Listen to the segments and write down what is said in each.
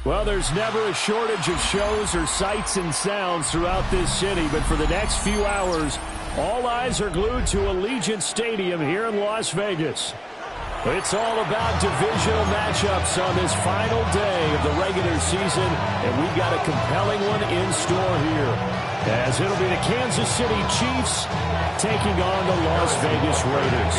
Well, there's never a shortage of shows or sights and sounds throughout this city, but for the next few hours, all eyes are glued to Allegiant Stadium here in Las Vegas. It's all about divisional matchups on this final day of the regular season, and we've got a compelling one in store here, as it'll be the Kansas City Chiefs taking on the Las Vegas Raiders.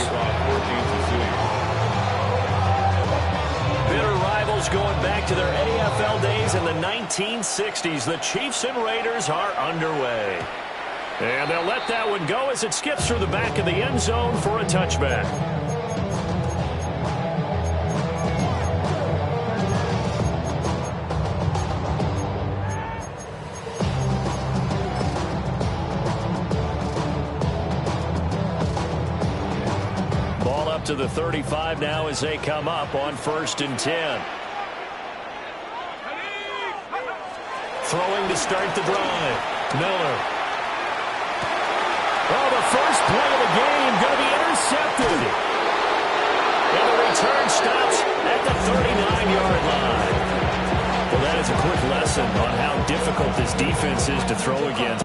Bitter rivals going back to their AFL days in the 1960s. The Chiefs and Raiders are underway. And they'll let that one go as it skips through the back of the end zone for a touchback. Ball up to the 35 now as they come up on 1st and 10. Throwing to start the drive. Miller. Oh, the first play of the game going to be intercepted. And the return stops at the 39-yard line. Well, that is a quick lesson on how difficult this defense is to throw against.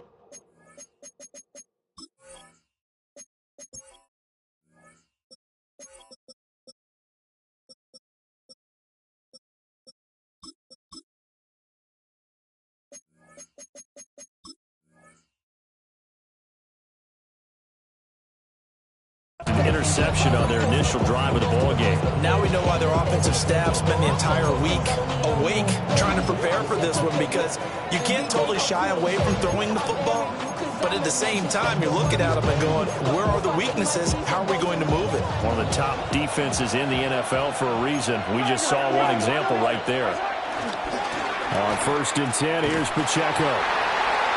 Interception on their initial drive of the ball game. Now we know why their offensive staff spent the entire week awake trying to prepare for this one, because you can't totally shy away from throwing the football, but at the same time you're looking at them and going, where are the weaknesses? How are we going to move it? One of the top defenses in the NFL for a reason. We just saw one example right there. On 1st and 10, here's Pacheco.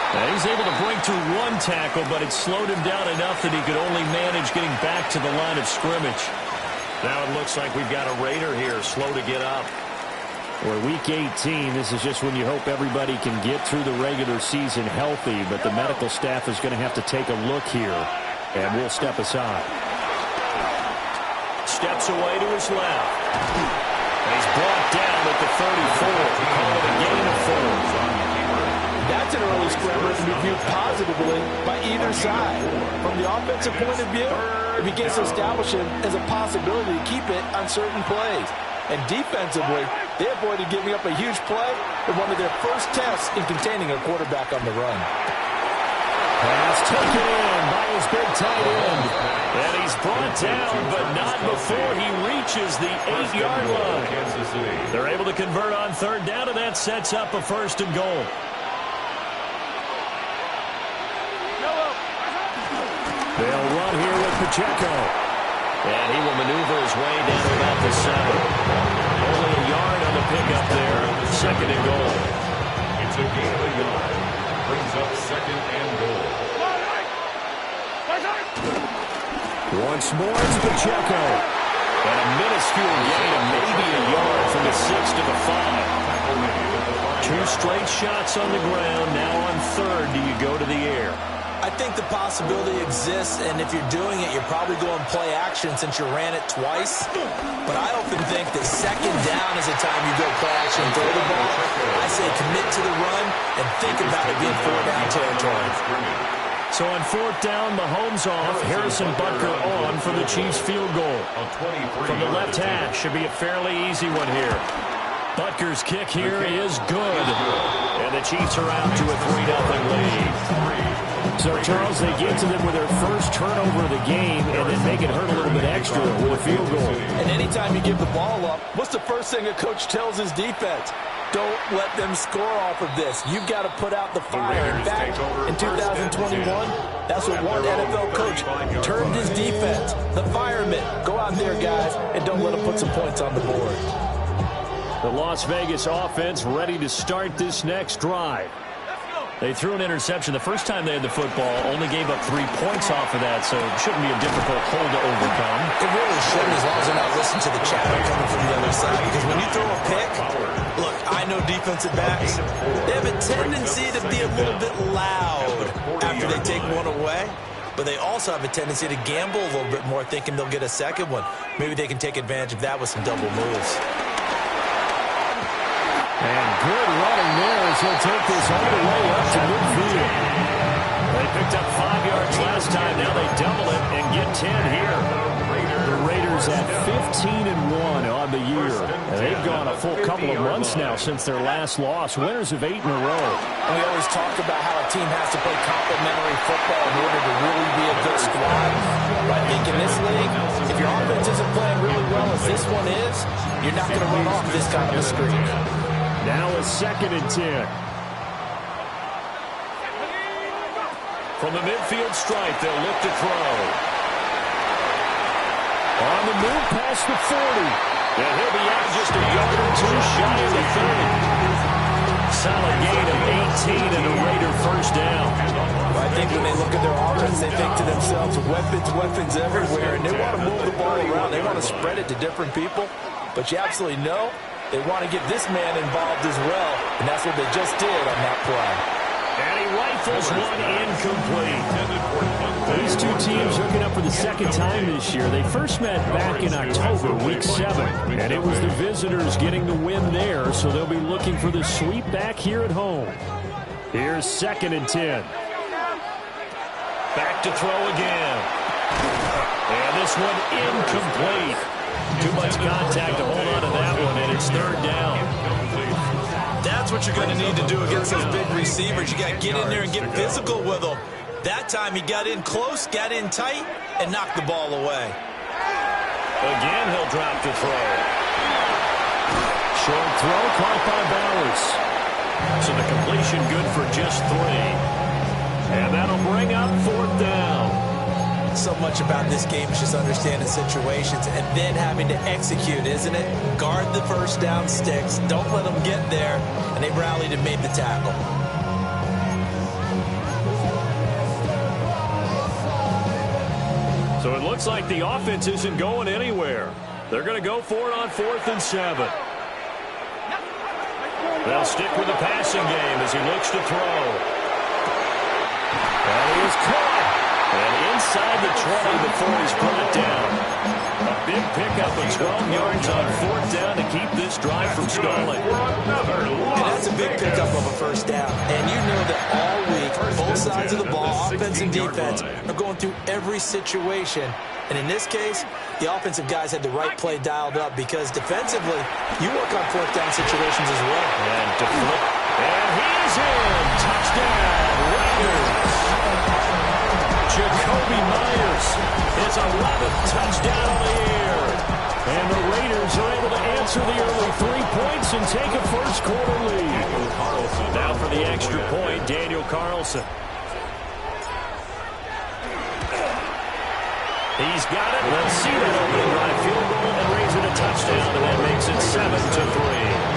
And he's able to break through one tackle, but it slowed him down enough that he could only manage getting back to the line of scrimmage. Now it looks like we've got a Raider here, slow to get up. Well, week 18, this is just when you hope everybody can get through the regular season healthy, but the medical staff is going to have to take a look here, and we'll step aside. Steps away to his left. And he's brought down at the 34. Call it a gain of 4. That's an early scramble to be viewed positively by either side. From the offensive point of view, it begins to establish him as a possibility to keep it on certain plays. And defensively, they avoided giving up a huge play in one of their first tests in containing a quarterback on the run. Pass taken in by his big tight end. And he's brought down, but not before he reaches the 8-yard line. They're able to convert on 3rd down, and that sets up a 1st and goal. They'll run here with Pacheco. And he will maneuver his way down to about the 7. Only a yard on the pickup there. 2nd and goal. It's a gain of a yard. Brings up 2nd and goal. Once more, it's Pacheco. And a minuscule gain of maybe a yard from the 6 to the 5. 2 straight shots on the ground. Now on 3rd, do you go to the air? I think the possibility exists, and if you're doing it, you're probably going play action since you ran it twice. But I often think that 2nd down is the time you go play action and throw the ball. I say commit to the run and think about it being 4-down territory. So on 4th down, Mahomes off, Harrison Butker on for the Chiefs field goal. From the left hash, should be a fairly easy one here. Butker's kick here is good. And the Chiefs are out to a 3-0 lead. So, Charles, they get to them with their first turnover of the game and then make it hurt a little bit extra with a field goal. And anytime you give the ball up, what's the first thing a coach tells his defense? Don't let them score off of this. You've got to put out the fire. In fact, in 2021, that's what one NFL coach termed his defense. The firemen. Go out there, guys, and don't let them put some points on the board. The Las Vegas offense ready to start this next drive. They threw an interception the first time they had the football, only gave up 3 points off of that, so it shouldn't be a difficult hole to overcome. It really shouldn't, as long as they're not listening to the chatter coming from the other side, because when you throw a pick, look, I know defensive backs, they have a tendency to be a little bit loud after they take one away, but they also have a tendency to gamble a little bit more, thinking they'll get a second one. Maybe they can take advantage of that with some double moves. And as he'll take this all the way up to midfield. They picked up 5 yards last time. Now they double it and get 10 here. The Raiders at 15-1 on the year. And they've gone a full couple of months now since their last loss. Winners of 8 in a row. We always talk about how a team has to play complementary football in order to really be a good squad. But I think in this league, if your offense isn't playing really well as this one is, you're not going to run off this kind of a streak. Now a 2nd and 10. From the midfield stripe, they'll look to throw. On the move past the 40. And he'll be out just a yard or two shy of the 30. Solid gain of 18 and a Raider first down. Well, I think when they look at their offense, they think to themselves, weapons everywhere, and they want to move the ball around. They want to spread it to different people. But you absolutely know they want to get this man involved as well, and that's what they just did on that play. And he rifles one incomplete. These two teams hooking up for the second time this year. They first met back in October, week 7. And it was the visitors getting the win there, so they'll be looking for the sweep back here at home. Here's 2nd and 10. Back to throw again. And this one incomplete. Too much contact to hold on to that one, and it's 3rd down. That's what you're going to need to do against those big receivers. You got to get in there and get physical with them. That time he got in close, got in tight, and knocked the ball away. Again, he'll drop to throw. Short throw caught by Bowers. So the completion good for just 3. And that'll bring up 4th down. So much about this game is just understanding situations and then having to execute, isn't it? Guard the first down sticks. Don't let them get there. And they rallied and made the tackle. So it looks like the offense isn't going anywhere. They're going to go for it on 4th and 7. They'll stick with the passing game as he looks to throw. And he is caught. And inside the 20 before he's brought down. A big pickup of 12 yards on 4th down to keep this drive from stalling. And that's a big pickup of a first down. And you know that all week, both sides of the ball, offense and defense, are going through every situation. And in this case, the offensive guys had the right play dialed up because defensively, you work on 4th down situations as well. And he's in. Touchdown, Raiders. Jakobi Meyers, his 11th touchdown of the year. And the Raiders are able to answer the early 3 points and take a first-quarter lead. Now for the extra point, Daniel Carlson. He's got it. Let's see that opening drive field goal and raise it a touchdown, and that makes it 7-3.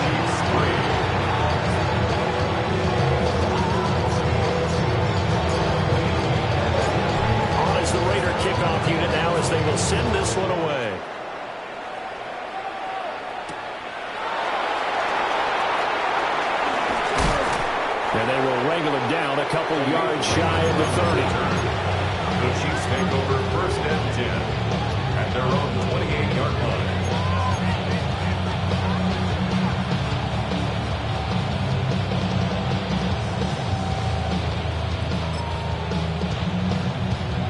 The Raider kickoff unit now as they will send this one away. And they will wrangle him down a couple yards shy of the 30. The Chiefs take over 1st and 10 at their own 28-yard line.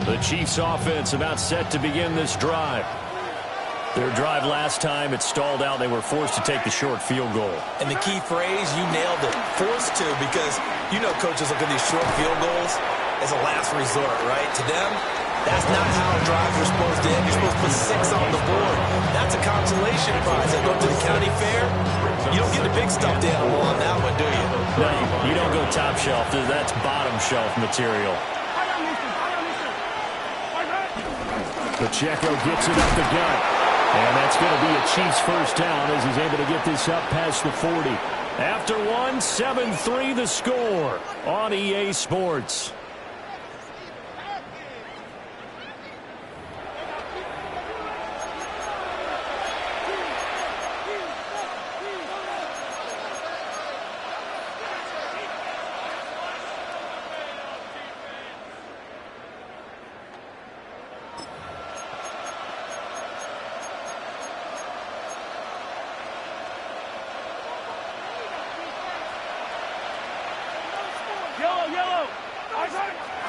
The Chiefs offense about set to begin this drive. Their drive last time, it stalled out. They were forced to take the short field goal. And the key phrase, you nailed it, forced to, because you know coaches look at these short field goals as a last resort, right? To them, that's not how drives are supposed to end. You're supposed to put 6 on the board. That's a consolation prize. I go to the county fair. You don't get the big stuffed animal on that one, do you? No, you don't go top shelf. That's bottom shelf material. Pacheco gets it up the gut. And that's going to be a Chiefs first down as he's able to get this up past the 40. After one, 7-3 the score on EA Sports.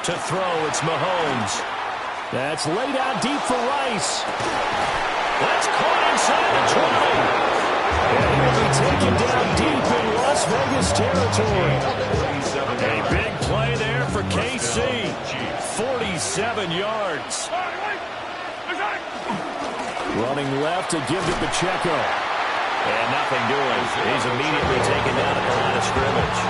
To throw, it's Mahomes. That's laid out deep for Rice. That's caught inside the 20. And he'll be taken down deep in Las Vegas territory. A big play there for KC. 47 yards. Running left to give to Pacheco. And nothing doing. He's immediately taken down at the line of scrimmage.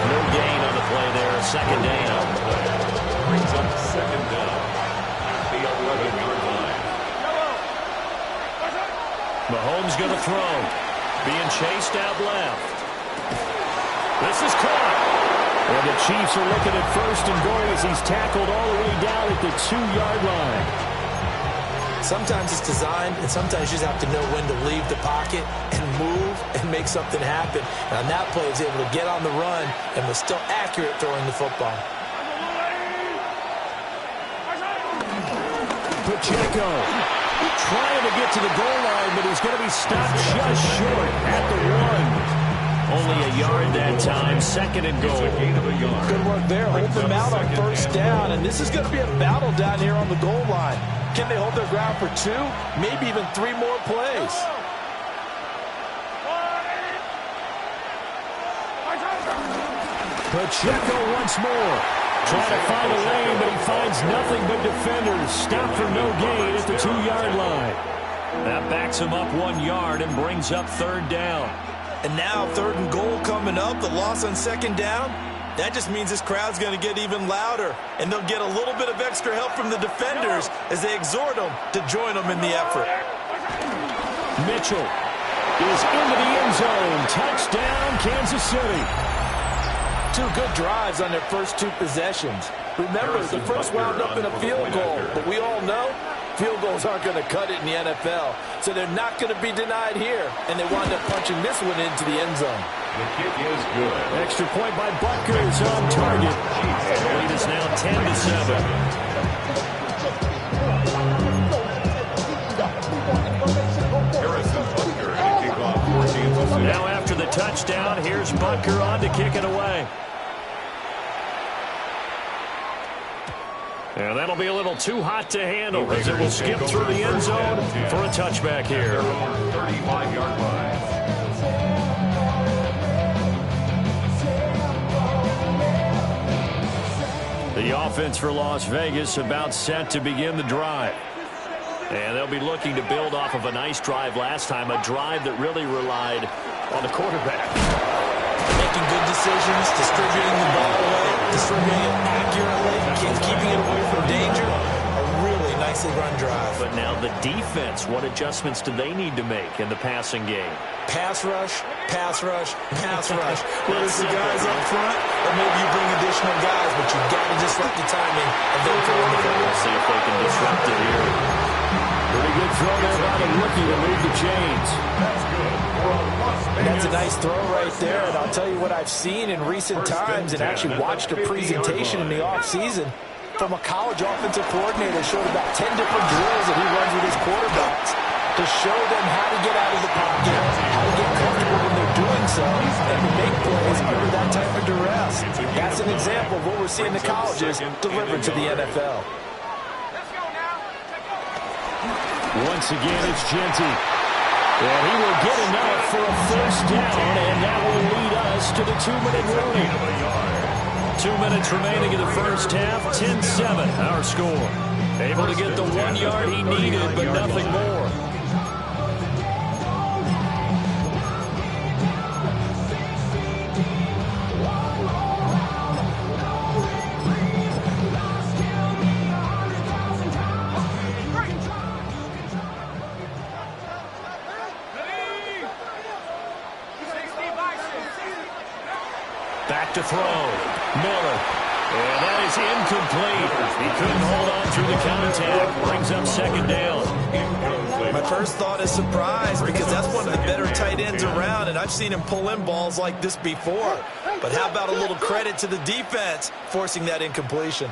No gain on the play there. Second down. Brings up second down at the 11-yard line. Mahomes going to throw. Being chased out left. This is caught. And the Chiefs are looking at first and goal as he's tackled all the way down at the 2-yard line. Sometimes it's designed, and sometimes you just have to know when to leave the pocket and move and make something happen. And on that play, he was able to get on the run and was still accurate throwing the football. Pacheco trying to get to the goal line, but he's going to be stopped just short at the 1. Only a yard that time, second and goal. Good work there. Hold them out on first down, and this is going to be a battle down here on the goal line. Can they hold their ground for 2, maybe even 3 more plays? Pacheco once more. Trying to find a lane, but he finds nothing but defenders. Stopped for no gain at the 2-yard line. That backs him up 1 yard and brings up third down. And now third and goal coming up, the loss on second down. That just means this crowd's going to get even louder, and they'll get a little bit of extra help from the defenders as they exhort them to join them in the effort. Mitchell is into the end zone. Touchdown, Kansas City. 2 good drives on their first 2 possessions. Remember, the first wound up in a field goal, but we all know field goals aren't going to cut it in the NFL, so they're not going to be denied here, and they wind up punching this one into the end zone. The kick is good. Extra point by Butker is on target. The lead is now 10-7. Harrison Butker to kick off for Kansas City. Now after the touchdown, here's Butker on to kick it away. And that'll be a little too hot to handle as it will skip through the end zone for a touchback here. 35-yard line. The offense for Las Vegas about set to begin the drive. And they'll be looking to build off of a nice drive last time, a drive that really relied on the quarterback. Making good decisions, distributing the ball away, distributing it accurately, keeping it away from danger. A really nicely run drive. But now the defense, what adjustments do they need to make in the passing game? Pass rush, pass rush, pass rush. Whether it's the guys up front or maybe you bring additional guys, but you've got to disrupt the timing and then throw in the ball. We'll see if they can disrupt it here. Pretty good throw there by the rookie to move the chains. That's a nice throw right there, and I'll tell you what I've seen in recent times and actually watched a presentation in the offseason from a college offensive coordinator. Showed about 10 different drills that he runs with his quarterbacks to show them how to get out of the pocket, how to get comfortable when they're doing so, and to make plays under that type of duress. That's an example of what we're seeing the colleges deliver to the NFL. Once again, it's Genty. And he will get enough for a first down, and that will lead us to the 2-minute warning. 2 minutes remaining in the first half, 10-7, our score. Able to get the 1 yard he needed, but nothing more. Back to throw. Miller. And that is incomplete. He couldn't hold on through the contact. Brings up second down. My first thought is surprise because that's one of the better tight ends around, and I've seen him pull in balls like this before. But how about a little credit to the defense forcing that incompletion?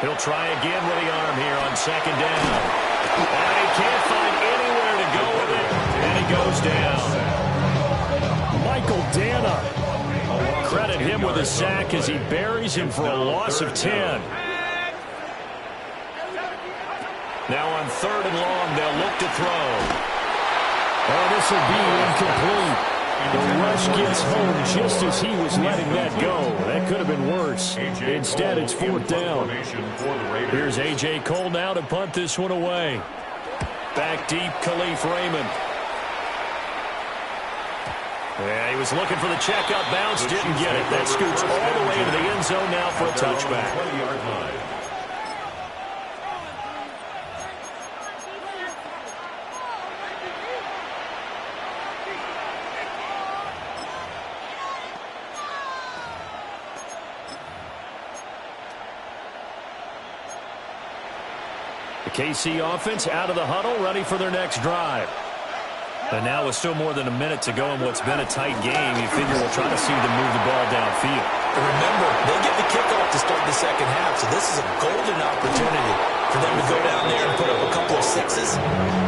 He'll try again with the arm here on second down. And he can't find anywhere to go with it. And he goes down. Michael him with a sack as he buries him for a loss of 10. Now on 3rd and long, they'll look to throw. Oh, this will be incomplete. The rush gets home just as he was letting that go. That could have been worse. Instead, it's 4th down. Here's A.J. Cole now to punt this one away. Back deep, Khalif Raymond. Yeah, he was looking for the check-up bounce, didn't get it. That scoots all the way into the end zone now for a touchback. The KC offense out of the huddle, ready for their next drive. And now with still more than a minute to go in what's been a tight game, you figure we'll try to see them move the ball downfield. And remember, they get the kickoff to start the second half, so this is a golden opportunity for them to go down there and put up a couple of sixes.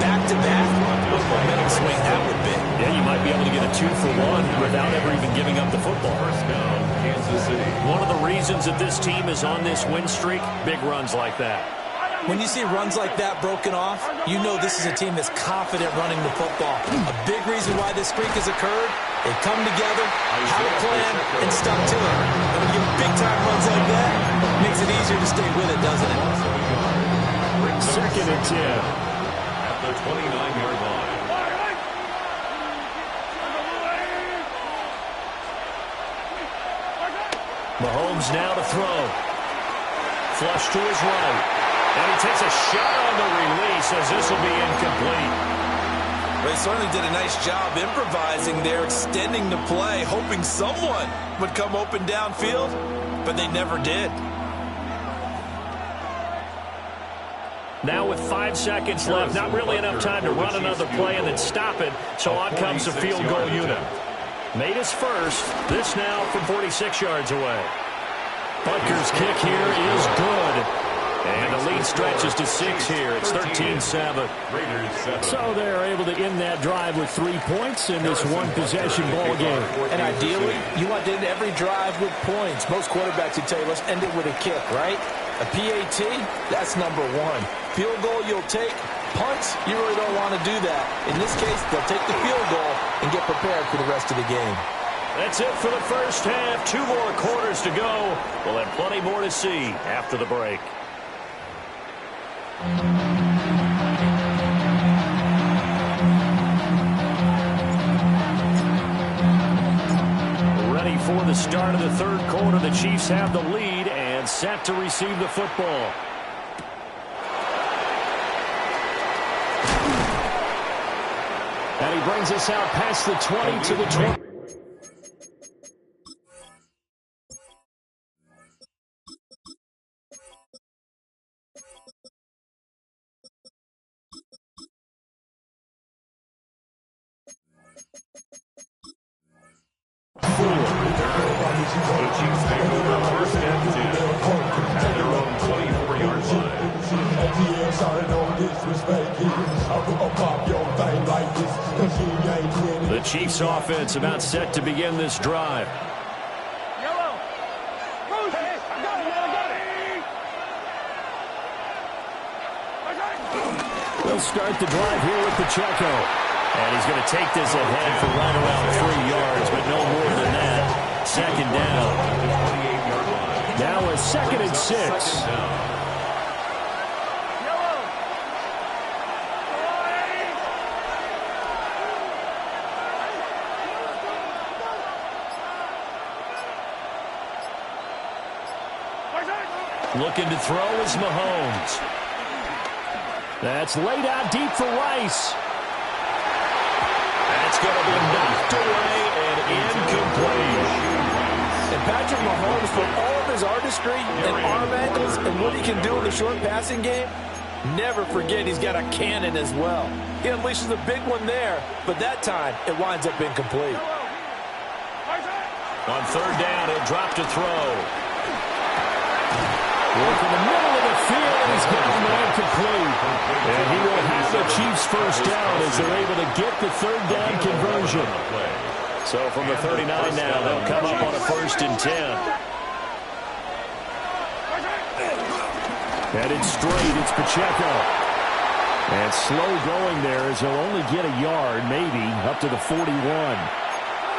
Back-to-back, what a momentum swing that would be. Yeah, you might be able to get a 2-for-1 without ever even giving up the football. First down, Kansas City. One of the reasons that this team is on this win streak, big runs like that. When you see runs like that broken off, you know this is a team that's confident running the football. A big reason why this streak has occurred, they come together, have a plan, and stuck to it. And when you get big-time runs like that, it makes it easier to stay with it, doesn't it? 2nd and 10. At the 29-yard line. Mahomes now to throw. Flush to his right. And he takes a shot on the release as this will be incomplete. They certainly did a nice job improvising there, extending the play, hoping someone would come open downfield, but they never did. Now with 5 seconds left, not really enough time to run another play and then stop it, so on comes the field goal unit. Made his first, this now from 46 yards away. Butker's kick here is good. And the lead stretches to 6 here. It's 13-7. So they're able to end that drive with 3 points in this one-possession ball game. And ideally, you want to end every drive with points. Most quarterbacks would tell you, let's end it with a kick, right? A PAT, that's number 1. Field goal you'll take. Punts, you really don't want to do that. In this case, they'll take the field goal and get prepared for the rest of the game. That's it for the first half. 2 more quarters to go. We'll have plenty more to see after the break. Ready for the start of the 3rd quarter. The Chiefs have the lead and set to receive the football. And he brings us out past the 20 to the 20. The Chiefs offense about set to begin this drive. They'll start the drive here with Pacheco. And he's going to take this ahead for right around 3 yards, but no more than that. 2nd down. Now a 2nd and 6. Looking to throw is Mahomes. That's laid out deep for Rice. That's going to be knocked away and incomplete. And Patrick Mahomes, for all of his artistry and arm angles and what he can do in the short passing game, never forget he's got a cannon as well. He unleashes a big one there, but that time it winds up incomplete. On 3rd down, he'll drop to throw. Look in the middle of the field, and he's got him incomplete. And he will have the Chiefs first down as they're able to get the 3rd down conversion. So from the 39 now, they'll come up on a 1st and 10. Headed straight, it's Pacheco. And slow going there as he'll only get a yard, maybe, up to the 41.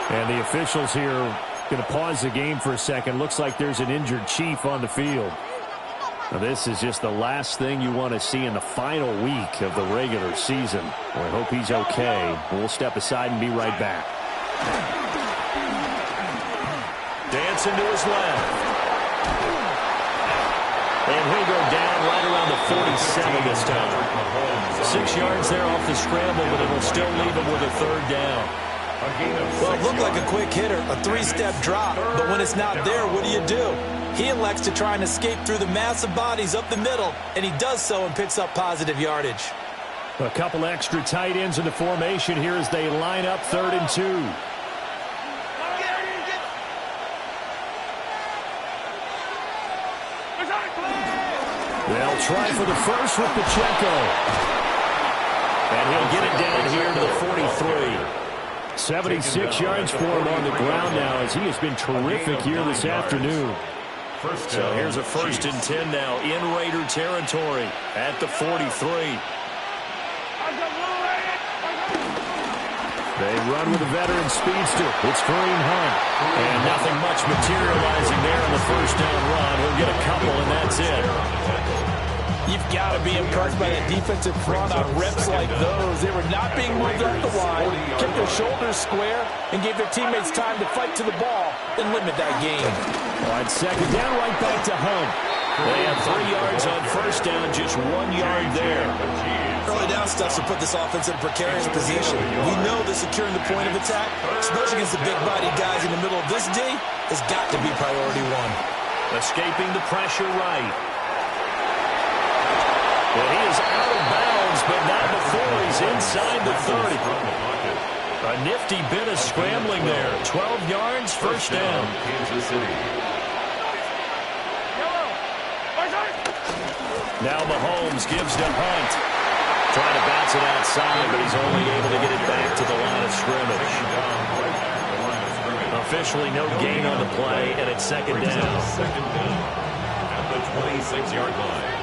And the officials here going to pause the game for a second. Looks like there's an injured Chief on the field. Now, this is just the last thing you want to see in the final week of the regular season. We hope he's okay. We'll step aside and be right back. Dancing to his left. And he'll go down right around the 47 this time. 6 yards there off the scramble, but it'll still leave him with a 3rd down. Well, it looked like a quick hitter, a 3-step drop, but when it's not there, what do? He elects to try and escape through the massive bodies up the middle, and he does so and picks up positive yardage. A couple extra tight ends in the formation here as they line up 3rd and 2. They'll try for the first with Pacheco. And he'll get it down here to the 43. 76 yards for him on the ground now as he has been terrific here this afternoon. So here's a 1st and 10 now in Raider territory at the 43. They run with a veteran speedster. It's Kareem Hunt. And nothing much materializing there in the 1st down run. He'll get a couple, and that's it. You've got to be impressed by that defensive front on reps like those. They were not being moved up the line, kept their shoulders square, and gave their teammates time to fight to the ball and limit that gain. On 2nd down, right back to Hunt. They have 3 yards on 1st down, just 1 yard there. Early down stuff to put this offense in a precarious position. We know that securing the point of attack, especially against the big-bodied guys in the middle of this D, has got to be priority 1. Escaping the pressure right. Well, he is out of bounds, but not before he's inside the 30. A nifty bit of scrambling there. 12 yards, 1st down. Kansas City. Now Mahomes gives to Hunt. Trying to bounce it outside, but he's only able to get it back to the line of scrimmage. Officially no gain on the play, and it's 2nd down. 2nd down at the 26-yard line.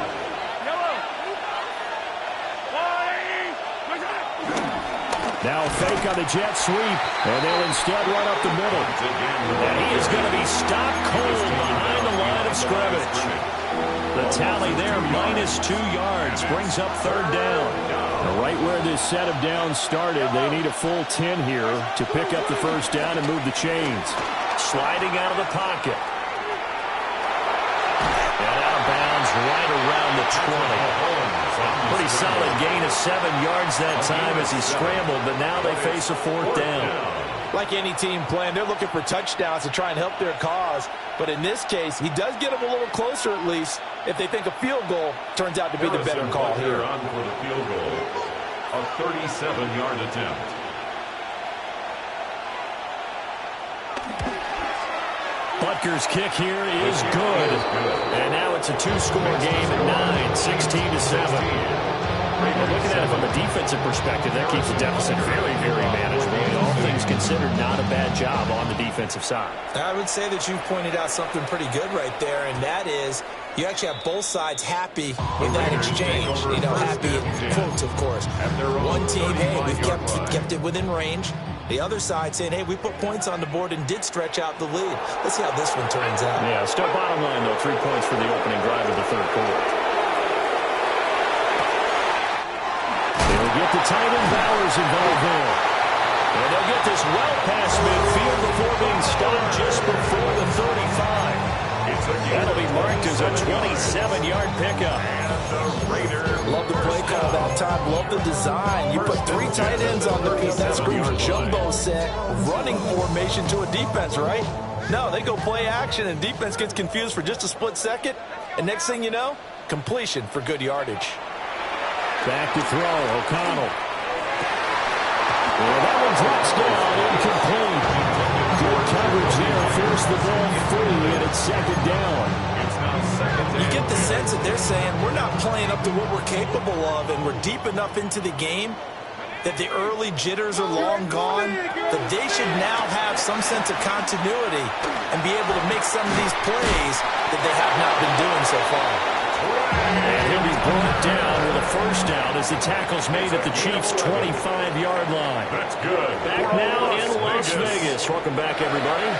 Now fake on the jet sweep, and they'll instead run up the middle. And he is going to be stopped cold behind the line of scrimmage. The tally there, -2 yards, brings up 3rd down. Now right where this set of downs started, they need a full 10 here to pick up the 1st down and move the chains. Sliding out of the pocket. And out of bounds right around the 20. Pretty solid gain of 7 yards that time as he scrambled, but now they face a 4th down. Like any team playing, they're looking for touchdowns to try and help their cause. But in this case, he does get them a little closer at least if they think a field goal turns out to be the better call here. On for the field goal, a 37-yard attempt. Butker's kick here is good. And now it's a 2-score game at 9, 16-7. Looking at it from a defensive perspective, that keeps the deficit very, very manageable. And all things considered, not a bad job on the defensive side. I would say that you pointed out something pretty good right there, and that is you actually have both sides happy with that exchange. You know, happy in quotes, of course. One team, hey, we've kept it within range. The other side saying, hey, we put points on the board and did stretch out the lead. Let's see how this one turns out. Yeah, still bottom line, though, 3 points for the opening drive of the 3rd quarter. They'll get the tight end Bowers involved there. And they'll get this well past midfield before being stopped just before the 35. That'll be marked as a 27-yard pickup. Love the play call that time. Love the design. You put 3 tight ends on the piece. That screams jumbo set, running formation to a defense, right? No, they go play action, and defense gets confused for just a split second. And next thing you know, completion for good yardage. Back to throw, O'Connell. Well, that one drops down, incomplete. Good coverage there, forced the ball free, and it's 2nd down. You get the sense that they're saying we're not playing up to what we're capable of, and we're deep enough into the game that the early jitters are long gone, that they should now have some sense of continuity and be able to make some of these plays that they have not been doing so far. And he'll be brought down with a first down as the tackle's made at the Chiefs' 25-yard line. That's good. Back now in Las Vegas. Welcome back, everybody.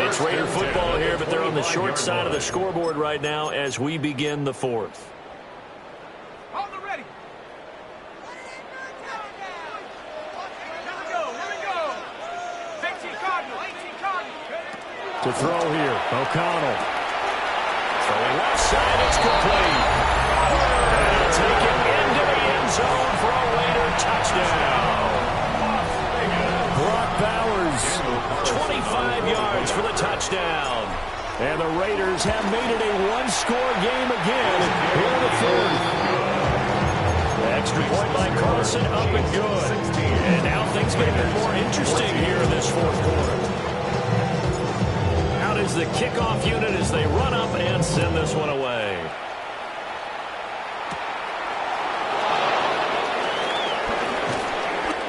It's Raider football here, but they're on the short side of the scoreboard right now as we begin the fourth. To throw here, O'Connell. Throwing left side, it's complete. And he'll take it into the end zone for a Raider touchdown. Brock Bowers, 25 yards for the touchdown. And the Raiders have made it a one-score game again here in the fourth. The extra point by Carlson up and good. And now things get a bit more interesting here in this fourth quarter. Out is the kickoff unit as they run up and send this one away.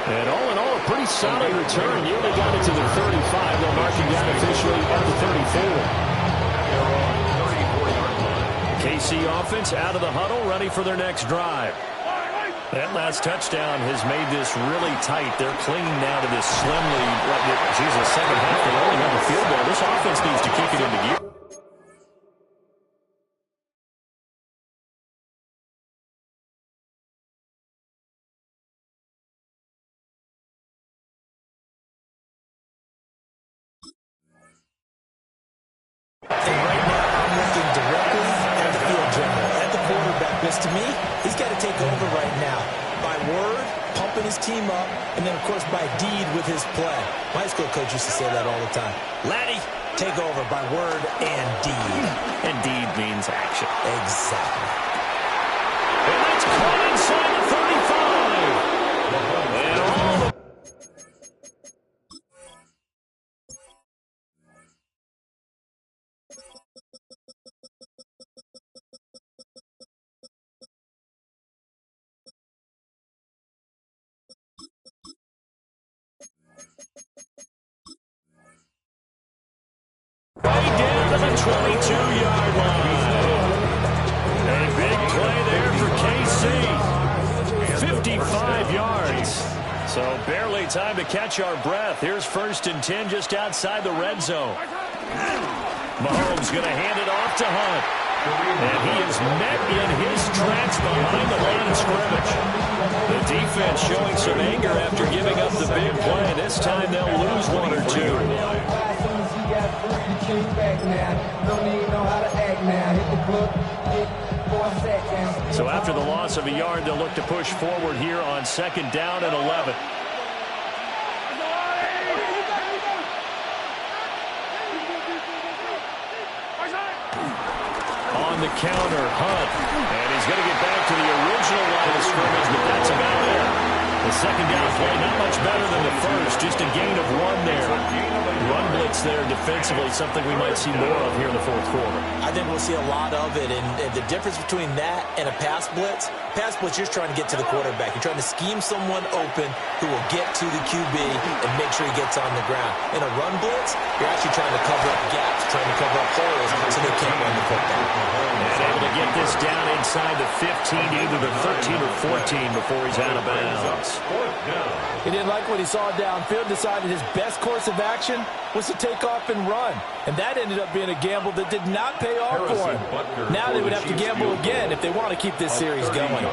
And all in all, a pretty solid return. You only got it to the 35. They'll mark him down officially at the 34. KC offense out of the huddle, ready for their next drive. That last touchdown has made this really tight. They're clinging now to this slim lead. Second half, they only have a field goal. This offense needs to kick it into gear. And right now, I'm looking directly at the field general, at the quarterback, because to me, he's got to take over right now. By word, pumping his team up, and then, of course, by deed with his play. My high school coach used to say that all the time. Laddie, take over by word and deed. And deed means action. Exactly. And that's caught inside the 35. And all the... Right down to the 22-yard line. A big play there for KC. 55 yards. So barely time to catch our breath. Here's 1st and 10 just outside the red zone. Mahomes going to hand it off to Hunt. And he is met in his tracks behind the line of scrimmage. The defense showing some anger after giving up the big play. This time they'll lose one or two. So after the loss of a yard, they'll look to push forward here on 2nd down and 11. On the counter, Hunt. And he's going to get back to the original line of scrimmage, but that's about it. The 2nd down play, not much better than the first, just a gain of 1 there. Run blitz there defensively, something we might see more of here in the fourth quarter. I think we'll see a lot of it, and the difference between that and a pass blitz, you're just trying to get to the quarterback. You're trying to scheme someone open who will get to the QB and make sure he gets on the ground. In a run blitz, you're actually trying to cover up gaps, trying to cover up holes so they can't run the football. And able to get this down inside the 15, either the 13 or 14 before he's out of bounds. He didn't like what he saw downfield, decided his best course of action was to take off and run. And that ended up being a gamble that did not pay off for him. Now they would have to gamble again if they want to keep this series going.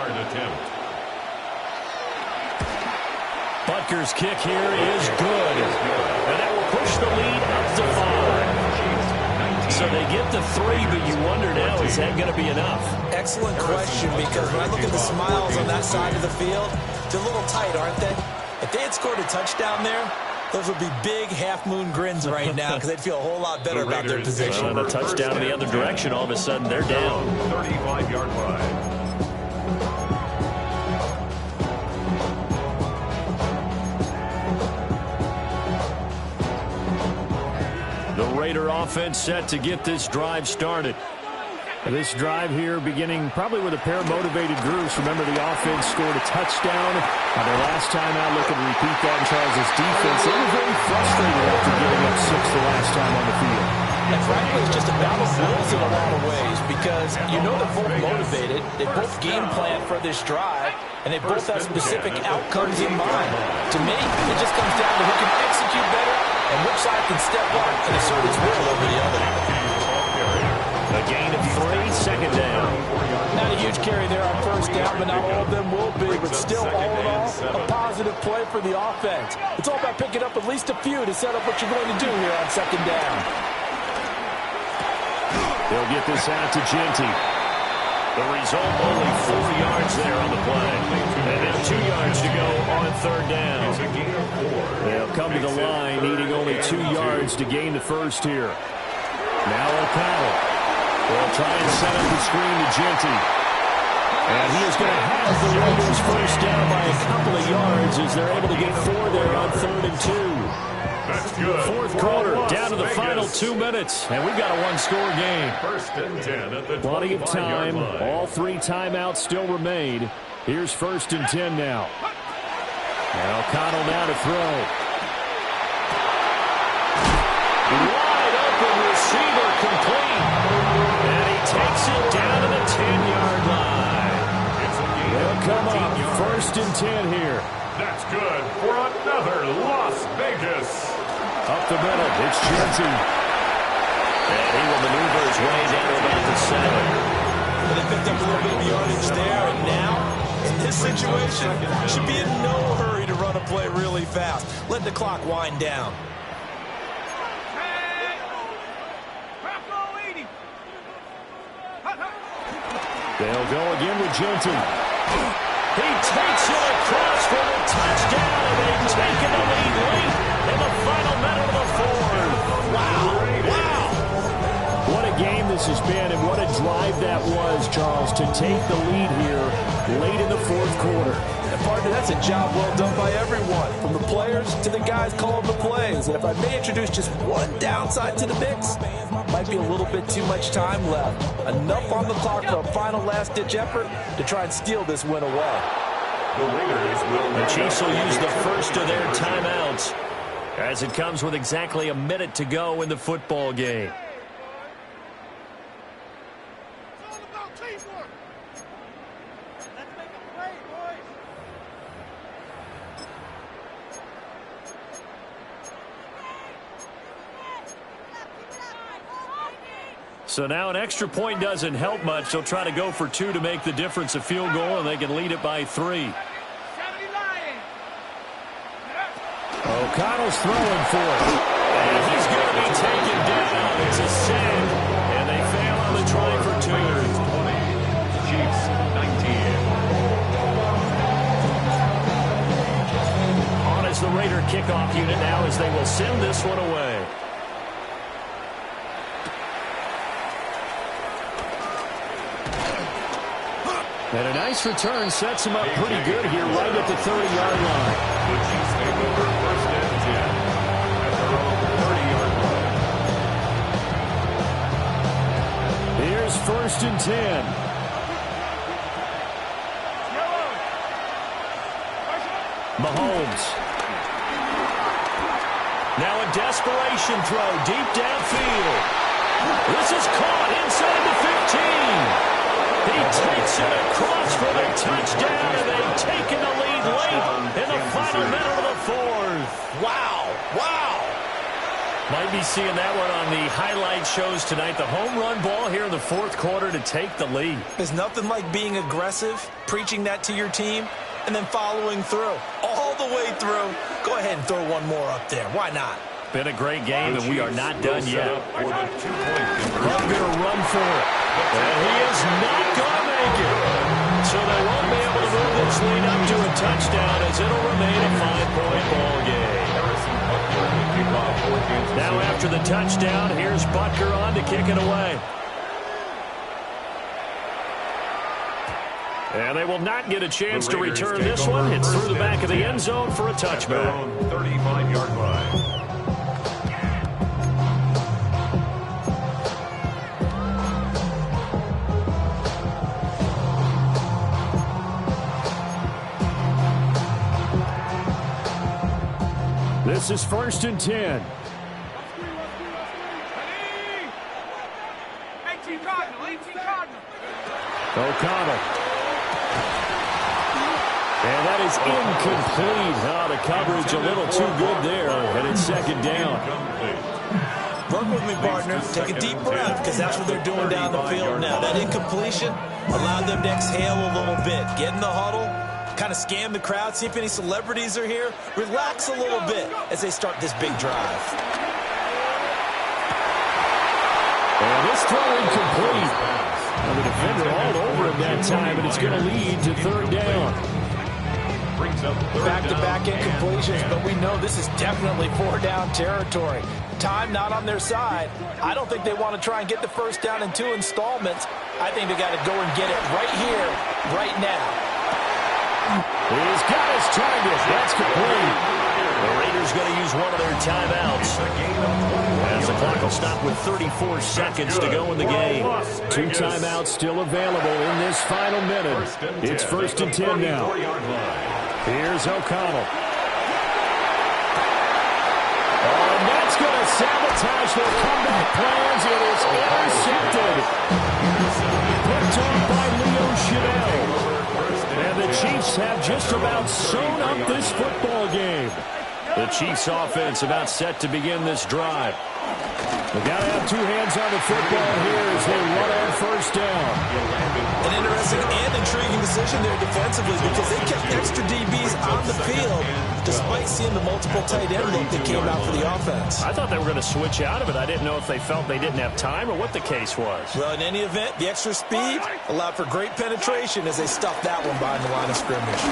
Butker's kick here is good. And that will push the lead up to 5. So they get the 3, but you wonder now, is that going to be enough? Excellent question, because when I look at the smiles on that side of the field, they're a little tight, aren't they? If they had scored a touchdown there, those would be big half-moon grins right now because they'd feel a whole lot better about their position. And a touchdown in the other direction, all of a sudden they're down. 35-yard line. The Raider offense set to get this drive started. This drive here beginning probably with a pair of motivated groups. Remember, the offense scored a touchdown. Their last time out, looking to repeat that in Charles' defense. They were very frustrated after giving up 6 the last time on the field. And frankly, it's just a battle of wills in a lot of ways because you know they're both motivated. They both game plan for this drive, and they both have specific outcomes in mind. To me, it just comes down to who can execute better and which side can step up and assert its will over the other. A gain of 3, second down. Not a huge carry there on first down, but not all of them will be. But still, all in all, a positive play for the offense. It's all about picking up at least a few to set up what you're going to do here on second down. They'll get this out to Genty. The result, only 4 yards there on the play. And now 2 yards to go on third down. They'll come to the line, needing only 2 yards to gain the first here. Now O'Connell. They'll try and set up the screen to Genty. And he is going to have the Raiders first down by a couple of yards as they're able to get 4 there on 3rd and 2. That's good. Fourth quarter, down to the final 2 minutes, and we've got a one-score game. First and 10 at the Plenty of 25-yard time. line. All 3 timeouts still remain. Here's 1st and 10 now. And O'Connell now to throw. Wide open receiver complete. And he takes it down to the 10-yard line. They'll come up 1st and 10 here. That's good for another Las Vegas. Up the middle, it's Genty. And he will maneuver his way down to about the 7. But they picked up a little bit of yardage there, and now, in this situation, should be in no hurry to run a play really fast. Let the clock wind down. They'll go again with Genty. He takes it across for the touchdown, and they've taken the lead late in the final minute of the 4th. Wow. What a game this has been, and what a drive that was, Charles, to take the lead here late in the 4th quarter. And partner, that's a job well done by everyone, from the players to the guys calling the plays. And if I may introduce just one downside to the mix, might be a little bit too much time left. Enough on the clock for a final last-ditch effort to try and steal this win away. The Chiefs will use the first of their timeouts as it comes with exactly a minute to go in the football game. So now an extra point doesn't help much. They'll try to go for 2 to make the difference a field goal, and they can lead it by 3. O'Connell's throwing for it. And he's going to be taken down. It's a sack, and they fail on the try for 2. 20, Chiefs 19. On as the Raider kickoff unit now as they will send this one away. And a nice return sets him up pretty good here right at the 30-yard line. The Chiefs take over first and 10 at their own 30-yard line. Here's 1st and 10. Mahomes. Now a desperation throw deep downfield. This is caught inside the 15. He takes it across for the touchdown, and they've taken the lead late in the final minute of the 4th. Wow. Might be seeing that one on the highlight shows tonight. The home run ball here in the 4th quarter to take the lead. There's nothing like being aggressive, preaching that to your team, and then following through. All the way through. Go ahead and throw one more up there. Why not? Been a great game, and we are not done yet. For the 2-point conversion. Love going to run for it. And he is not going to make it. So they won't be able to move this lead up to a touchdown as it'll remain a 5-point ball game. Now after the touchdown, here's Butker on to kick it away. And they will not get a chance to return this one. It's through the back of the end zone for a touchback. 35-yard line. This is 1st and 10. O'Connell. And that is incomplete. The coverage a little too good there, and it's 2nd down. Work with me, partner. Take a deep breath, because that's what they're doing down the field now. That incompletion allowed them to exhale a little bit. Get in the huddle, kind of scan the crowd, see if any celebrities are here. Relax a little bit as they start this big drive. And this throw incomplete. The defender all over him that time, and it's going to lead to 3rd down. Back-to-back incompletions, but we know this is definitely 4-down territory. Time not on their side. I don't think they want to try and get the 1st down in 2 installments. I think they got to go and get it right here, right now. He's got his target. That's complete. The Raiders going to use one of their timeouts. As the clock will stop with 34 seconds to go in the game. 2 timeouts still available in this final minute. It's 1st and 10 now. Here's O'Connell. Oh, and that's going to sabotage their comeback plans. It is intercepted. Picked off by Leo Chanel. And the Chiefs have just about sewn up this football game. The Chiefs offense about set to begin this drive. They've got to have 2 hands on the football here as they run on 1st down. An interesting and intriguing decision there defensively, because they kept extra DBs on the field despite seeing the multiple tight end look that came out for the offense. I thought they were going to switch out of it. I didn't know if they felt they didn't have time or what the case was. Well, in any event, the extra speed allowed for great penetration as they stuffed that one behind the line of scrimmage.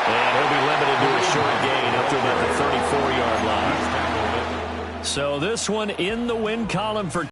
And he'll be limited to a short gain up to about the 34-yard line. So this one in the win column for